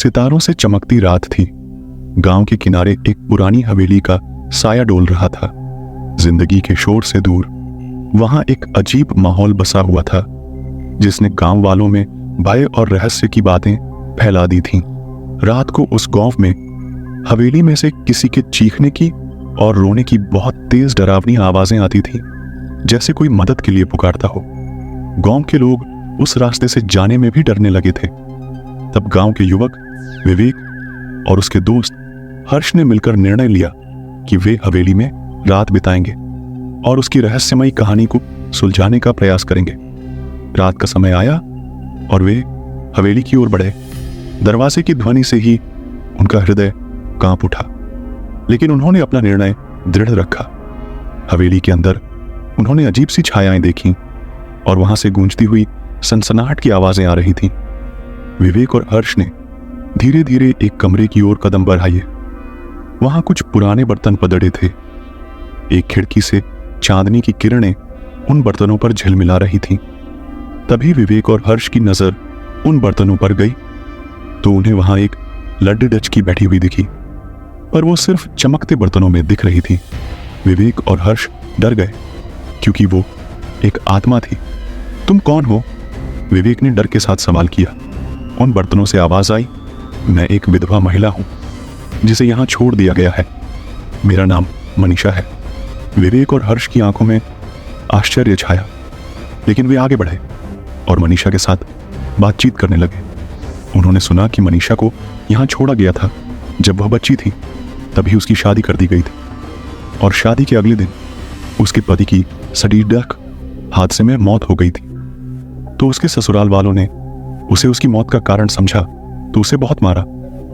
सितारों से चमकती रात थी। गांव के किनारे एक पुरानी हवेली का साया डोल रहा था। जिंदगी के शोर से दूर वहां एक अजीब माहौल बसा हुआ था, जिसने गांव वालों में भय और रहस्य की बातें फैला दी थीं। रात को उस गांव में हवेली में से किसी के चीखने की और रोने की बहुत तेज डरावनी आवाजें आती थीं, जैसे कोई मदद के लिए पुकारता हो। गांव के लोग उस रास्ते से जाने में भी डरने लगे थे। तब गांव के युवक विवेक और उसके दोस्त हर्ष ने मिलकर निर्णय लिया कि वे हवेली में रात बिताएंगे और उसकी रहस्यमयी कहानी को सुलझाने का प्रयास करेंगे। रात का समय आया और वे हवेली की ओर बढ़े। दरवाजे की ध्वनि से ही उनका हृदय कांप उठा, लेकिन उन्होंने अपना निर्णय दृढ़ रखा। हवेली के अंदर उन्होंने अजीब सी छायाएं देखीं और वहां से गूंजती हुई सनसनाहट की आवाजें आ रही थीं। विवेक और हर्ष ने धीरे धीरे एक कमरे की ओर कदम बढ़ाए। वहां कुछ पुराने बर्तन पड़े थे। एक खिड़की से चांदनी की किरणें उन बर्तनों पर झिलमिला रही थीं। तभी विवेक और हर्ष की नजर उन बर्तनों पर गई तो उन्हें वहां एक लड्डू डचकी बैठी हुई दिखी, पर वो सिर्फ चमकते बर्तनों में दिख रही थी। विवेक और हर्ष डर गए, क्योंकि वो एक आत्मा थी। तुम कौन हो? विवेक ने डर के साथ सवाल किया। उन बर्तनों से आवाज आई, मैं एक विधवा महिला हूं जिसे यहां छोड़ दिया गया है। मेरा नाम मनीषा है। विवेक और हर्ष की आंखों में आश्चर्य छाया, लेकिन वे आगे बढ़े और मनीषा के साथ बातचीत करने लगे। उन्होंने सुना कि मनीषा को यहां छोड़ा गया था जब वह बच्ची थी, तभी उसकी शादी कर दी गई थी और शादी के अगले दिन उसके पति की सड़ीदक हादसे में मौत हो गई थी। तो उसके ससुराल वालों ने उसे उसकी मौत का कारण समझा तो उसे बहुत मारा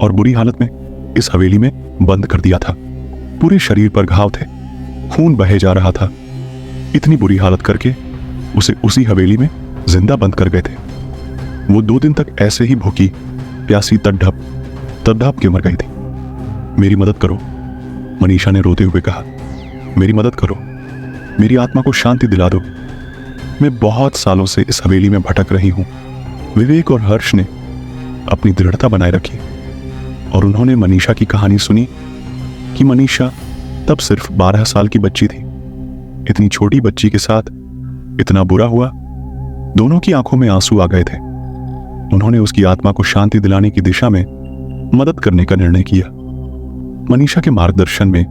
और बुरी हालत में इस हवेली में बंद कर दिया था। पूरे शरीर पर घाव थे, खून बहे जा रहा था। इतनी बुरी हालत करके उसे उसी हवेली में जिंदा बंद कर गए थे। वो 2 दिन तक ऐसे ही भूखी प्यासी तड़प के मर गई थी। मेरी मदद करो, मनीषा ने रोते हुए कहा। मेरी मदद करो, मेरी आत्मा को शांति दिला दो। मैं बहुत सालों से इस हवेली में भटक रही हूं। विवेक और हर्ष ने अपनी दृढ़ता बनाए रखी और उन्होंने मनीषा की कहानी सुनी कि मनीषा तब सिर्फ 12 साल की बच्ची थी। इतनी छोटी बच्ची के साथ इतना बुरा हुआ, दोनों की आंखों में आंसू आ गए थे। उन्होंने उसकी आत्मा को शांति दिलाने की दिशा में मदद करने का निर्णय किया। मनीषा के मार्गदर्शन में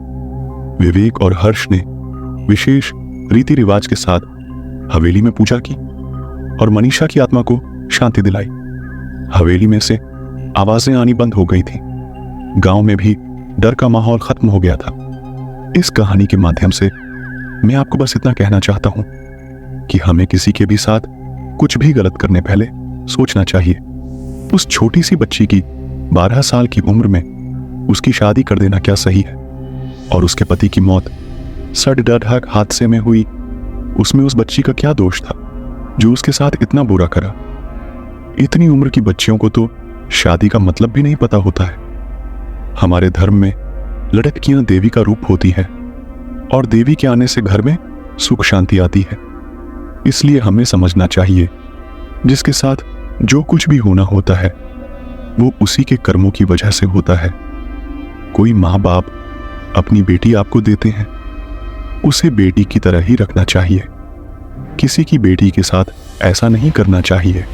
विवेक और हर्ष ने विशेष रीति रिवाज के साथ हवेली में पूजा की और मनीषा की आत्मा को शांति दिलाई। हवेली में से आवाजें आनी बंद हो गई थी। गांव में भी डर का माहौल खत्म हो गया था। इस कहानी के माध्यम से मैं आपको बस इतना कहना चाहता हूं कि हमें किसी के भी साथ कुछ भी गलत करने पहले सोचना चाहिए। उस छोटी सी बच्ची की 12 साल की उम्र में उसकी शादी कर देना क्या सही है? और उसके पति की मौत सड़क हादसे में हुई, उसमें उस बच्ची का क्या दोष था जो उसके साथ इतना बुरा करा? इतनी उम्र की बच्चियों को तो शादी का मतलब भी नहीं पता होता है। हमारे धर्म में लड़कियां देवी का रूप होती हैं और देवी के आने से घर में सुख शांति आती है। इसलिए हमें समझना चाहिए जिसके साथ जो कुछ भी होना होता है वो उसी के कर्मों की वजह से होता है। कोई माँ बाप अपनी बेटी आपको देते हैं, उसे बेटी की तरह ही रखना चाहिए। किसी की बेटी के साथ ऐसा नहीं करना चाहिए।